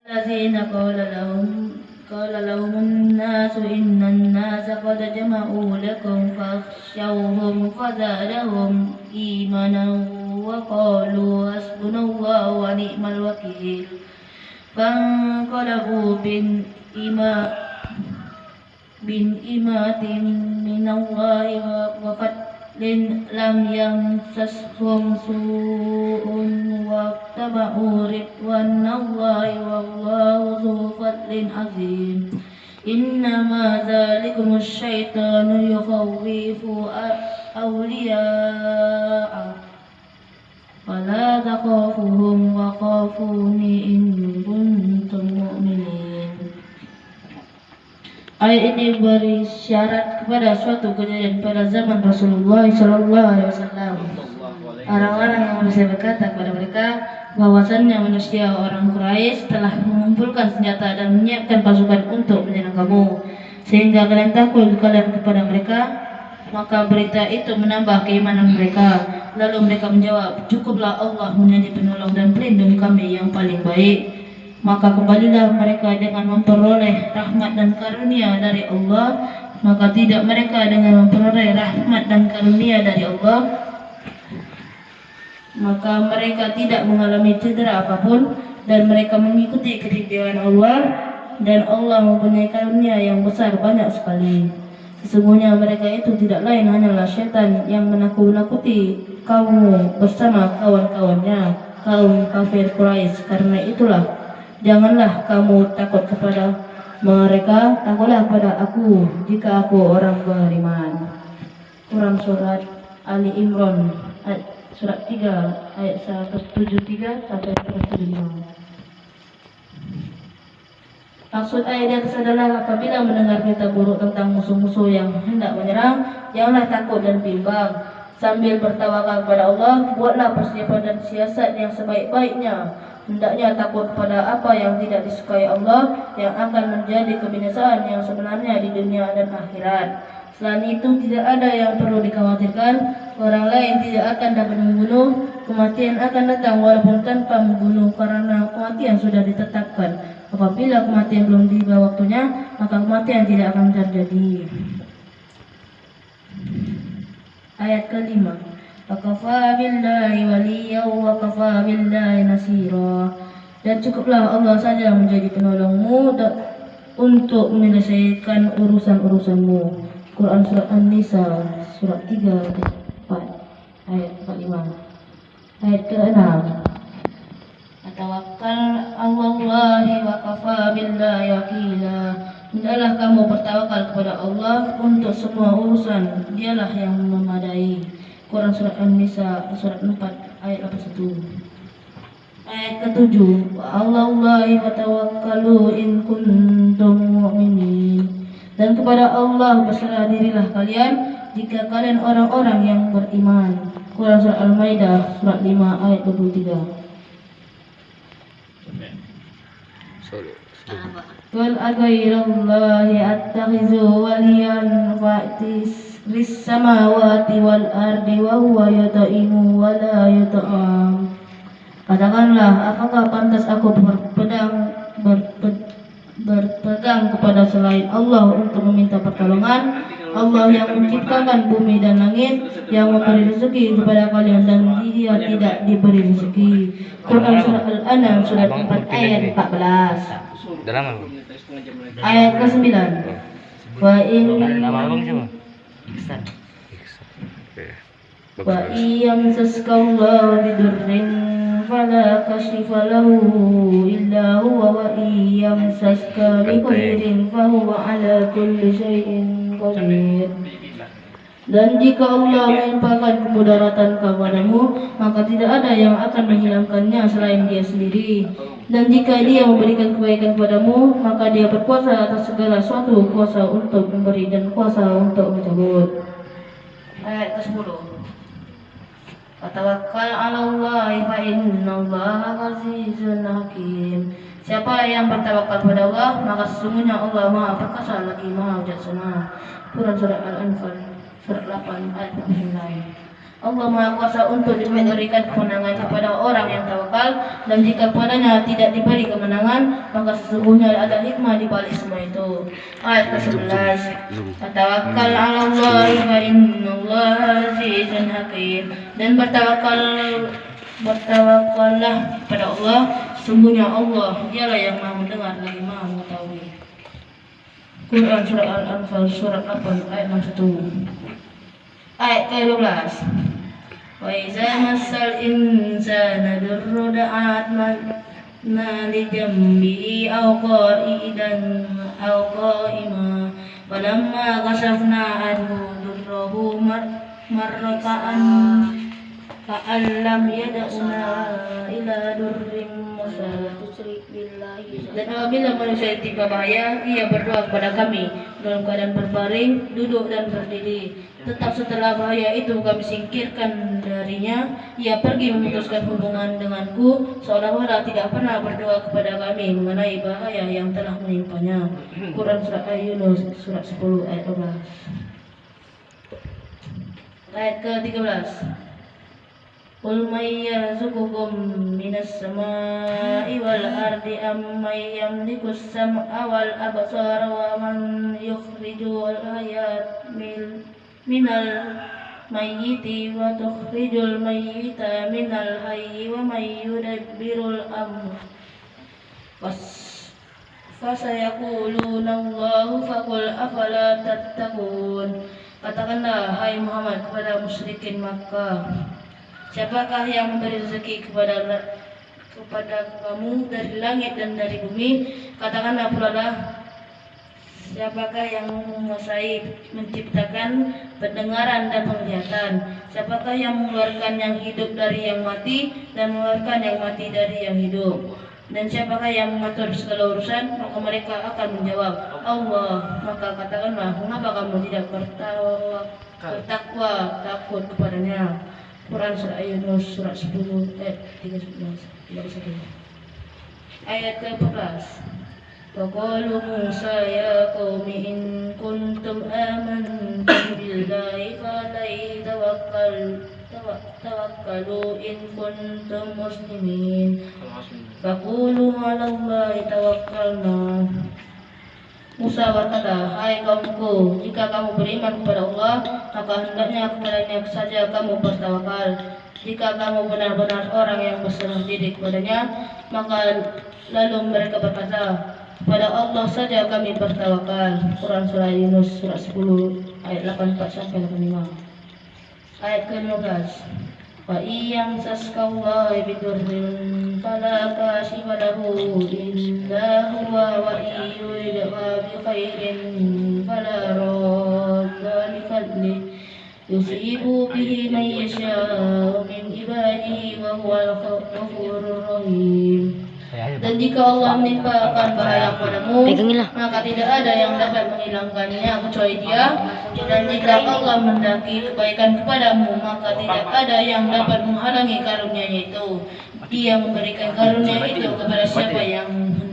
الذين قال لهم الناس إن الناس قد جمعوا لكم فاخشوهم فزادهم إيمانا وقالوا حسبنا الله ونعم الوكيل فانقلبوا بنعمة من الله وفضل لم يمسسهم سوء واتبعوا رضوان الله والله ذو فضل عظيم إنما ذلكم الشيطان يخوف أولياءه فلا تخافوهم وخافوني إن كنتم مؤمنين. Ayat ini berisyarat kepada suatu kejadian pada zaman Rasulullah SAW. Orang-orang yang bisa berkata kepada mereka bahwasannya manusia orang Quraisy telah mengumpulkan senjata dan menyiapkan pasukan untuk menyerang kamu, sehingga kalian takut kalian kepada mereka. Maka berita itu menambah keimanan mereka. Lalu mereka menjawab, cukuplah Allah menjadi penolong dan pelindung kami yang paling baik. Maka kembalilah mereka dengan memperoleh rahmat dan karunia dari Allah. Maka tidak mereka dengan memperoleh rahmat dan karunia dari Allah, maka mereka tidak mengalami cedera apapun, dan mereka mengikuti keridhaan Allah, dan Allah mempunyai karunia yang besar banyak sekali. Sesungguhnya mereka itu tidak lain hanyalah syaitan yang menakut-nakuti kaummu bersama kawan-kawannya, kaum kafir Quraisy. Karena itulah, janganlah kamu takut kepada mereka, takutlah kepada aku jika aku orang beriman. Quran Surat Ali Imran Surat 3 ayat 173 sampai 175. Maksud ayat yang adalah apabila mendengar berita buruk tentang musuh-musuh yang hendak menyerang, janganlah takut dan bimbang. Sambil bertawakal kepada Allah, buatlah persiapan dan siasat yang sebaik-baiknya. Hendaknya takut kepada apa yang tidak disukai Allah, yang akan menjadi kebinasaan yang sebenarnya di dunia dan akhirat. Selain itu tidak ada yang perlu dikhawatirkan. Orang lain tidak akan dapat membunuh. Kematian akan datang walaupun tanpa membunuh, karena kematian sudah ditetapkan. Apabila kematian belum tiba waktunya, maka kematian tidak akan terjadi. Ayat kelima. Wakafa billahi waliya wa kafa billahi nasira. Dan cukuplah Allah saja menjadi penolongmu untuk menyelesaikan urusan-urusanmu. Quran Surat An-Nisa Surat 3 ayat 45. Ayat ke-6. Tawakkal Allahi wa kafa billahi wakila. Hendaklah kamu bertawakal kepada Allah untuk semua urusan, dialah yang memadai. Quran Surat An-Nisa Surat 4 ayat 81. Ayat ke-7. Wa Allahi wa tawakkalu in kuntum mu'minin. Dan kepada Allah berserah dirilah kalian jika kalian orang-orang yang beriman. Quran Surat Al-Maidah Surat 5 ayat 23. Qul aghairallahi attakhizu waliyan fa'tis lis-samawati wal ardi wa huwa yut'imu wa la yut'am. Katakanlah, apakah pantas aku berpegang kepada selain Allah untuk meminta pertolongan? Allah yang menciptakan bumi dan langit, yang memberi rezeki kepada kalian dan dia tidak diberi rezeki. Quran Surat Al-An'am Surat 4 ayat 14. Ayat ke-9. Wa yamsaskallahu bidurrin fala kashifa lahu illa huwa wa yamsaska bikhairin fahuwa ala kulli syai'in qadir. Dan jika Allah menimpakan kemudaratan kepadamu, maka tidak ada yang akan menghilangkannya selain Dia sendiri. Dan jika Dia memberikan kebaikan kepadamu, maka Dia berkuasa atas segala sesuatu, kuasa untuk memberi dan kuasa untuk mencabut. Ayat ke-10. Tawakkal 'alallahi fa innallaha 'azizun hakim. Siapa yang bertawakal kepada Allah, maka sesungguhnya Allah Maha Perkasa lagi Maha Bijaksana. Quran Surat Al-Anfal Surat 8 ayat 49. Allah Maha Kuasa untuk memberikan kemenangan kepada orang yang tawakal, dan jika padanya tidak diberi kemenangan, maka sesungguhnya ada hikmah di balik semua itu. Ayat ke-11. Tawakkal 'ala Allah fa innallaha 'azizun hakim. Dan bertawakallah kepada Allah, sesungguhnya Allah dialah yang Maha mendengar lagi Maha mengetahui. Quran surah Al-Anfal surat 8 ayat 61. Ayat ke-12. Wa iza massal insana durru da'atna li jambihi aw qa'idan aw qa'ima falamma kashafna anhu durruhu marraka'an ka'an lam yad'una ila durrin dan apabila manusia tiba bahaya, ia berdoa kepada kami dalam keadaan berbaring, duduk dan berdiri. Tetap setelah bahaya itu kami singkirkan darinya, ia pergi memutuskan hubungan denganku, seolah-olah tidak pernah berdoa kepada kami mengenai bahaya yang telah menimpanya. Quran surah Yunus surat 10 ayat 12. Ayat ke-13. Qul may yarzuqukum minas samaa'i wal ardi amman yamliku as-sam'a wal absara wa man yukhrijul hayat minal mayyiti wa tukhrijul mayyita minal hayyi wa may yudabbirul amr fasayaquluna Allahu faqul afala tattaqun. Katakanlah hai Muhammad kepada musyrikin Makkah, siapakah yang memberi rezeki kepada kamu dari langit dan dari bumi? Katakanlah pula lah, siapakah yang menguasai menciptakan pendengaran dan penglihatan? Siapakah yang mengeluarkan yang hidup dari yang mati dan mengeluarkan yang mati dari yang hidup? Dan siapakah yang mengatur segala urusan? Maka mereka akan menjawab, Allah. Maka katakanlah, mengapa kamu tidak bertakwa takut kepadanya? Quran surah Yunus surat 10 ayat 31. Ayat ke-14. Wa qalu Musa ya qaumi in kuntum amantum billahi falai tawakkalu in kuntum muslimin. Faqulu 'ala Allahi tawakkalna. Musa berkata, hai kaumku, jika kamu beriman kepada Allah, maka hendaknya kepadanya saja kamu bertawakal. Jika kamu benar-benar orang yang berserah diri kepadanya, maka lalu mereka berkata, pada Allah saja kami bertawakal. Quran surah Yunus surat 10 ayat 84-85. Ayat ke-15. Wa iyam saskallahi bidurrin fala kashifa lahu illa huwa wa iyud'a bi khairin fala radda li fadli yusibu bihi man yasha'u min ibadihi wa huwal ghafurur rahim. Dan jika Allah menimpakan bahaya kepadamu, maka tidak ada yang dapat menghilangkannya kecuali Dia. Dan jika Allah mendaki kebaikan kepadamu, maka tidak ada yang dapat menghalangi karunia-Nya itu. Dia memberikan karunia itu kepada siapa yang hendak.